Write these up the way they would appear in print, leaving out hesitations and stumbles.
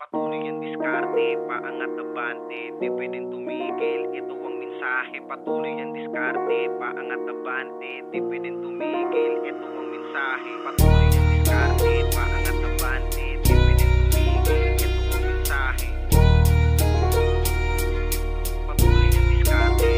Patuloy ang diskarte, paangat na bante, di pwedeng tumigil, ito ang mensahe. Patuloy ang diskarte, paangat na bante, di pwedeng tumigil, ito ang mensahe. Patuloy ang diskarte, paangat na bante, di pwedeng tumigil, ito ang mensahe. Patuloy ang diskarte.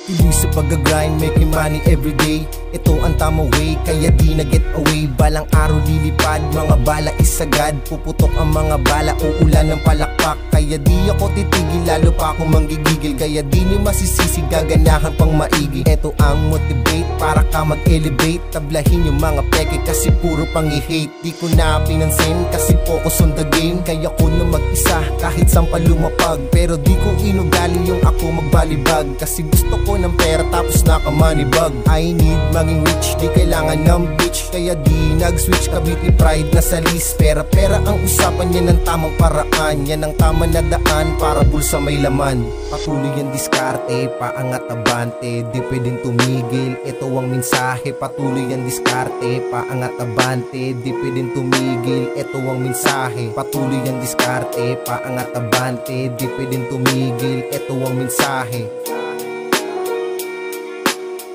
Tuloy sa pag-grind, making money everyday. Ito ang tamang way, kaya di na get away. Balang araw lilipad, mga bala isagad. Puputok ang mga bala, uulan ng palakpak. Kaya di ako titigil, lalo pa akong manggigigil. Kaya di nyo masisisi, gaganahan pang maigi. Ito ang motivate, para ka mag-elevate. Tablahin yung mga peke kasi puro pang-i-hate. Di ko na pinansin kasi focus on the game. Kaya ko na mag-isa kahit saan pa lumapag. Pero di ko inugali yung ako magbalibag. Kasi gusto ko ng pera tapos nakamoney-bag. I need maging rich, di kailangan ng bitch. Kaya di nag-switch ka, beauty pride na sa list. Pera ang usapan, yan ang tamang paraan. Yan ang tama na daan para bulsa may laman. Patuloy ang diskarte, paangat abante, di pwedeng tumigil, ito ang mensahe. Patuloy ang diskarte, paangat abante, di pwedeng tumigil, ito ang mensahe. Patuloy ang diskarte, paangat abante, di pwedeng tumigil, ito ang mensahe.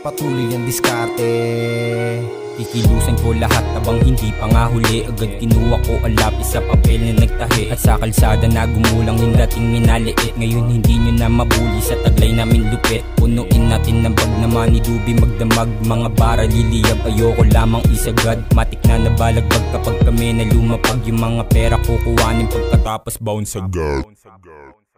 Patuloy ang diskarte. Kikilusan ko lahat habang hindi pa nga huli. Agad kinuha ko ang lapis sa papel na nagtahi. At sa kalsada na gumulang yung dating minaliit. Ngayon hindi nyo na mabuli sa taglay namin lupit. Punuin natin ng bag na manidubi magdamag. Mga bara liliyab, ayoko lamang isagad. Matik na nabalagbag kapag kami na lumapag. Yung mga pera kukuhanin pagkatapos bounce agad.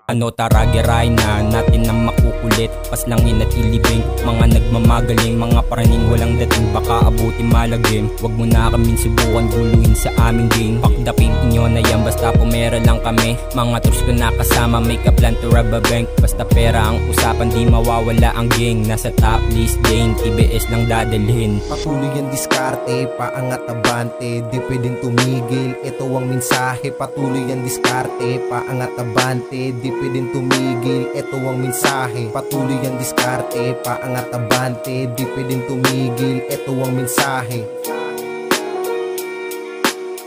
Ano tara gerahin na natin ang makukulit. Paslangin at ilibing mga nagmamagaling, mga paraning walang dating baka abutin malagim. Wag mo na kaming subukan guluhin sa aming game. Pakdapin inyo na yan basta pumera lang kami. Mga trus ko nakasama make a plan to rob a bank. Basta pera ang usapan di mawawala ang gang. Nasa top list din TBS lang dadalhin. Patuloy ang diskarte, paangat abante, di pwedeng tumigil, ito ang mensahe. Patuloy ang diskarte, paangat abante, di pwedeng tumigil, ito ang mensahe. Patuloy ang diskarte, paangat abante, di pwedeng tumigil, ito ang mensahe.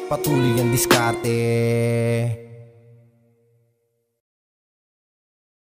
Patuloy ang diskarte.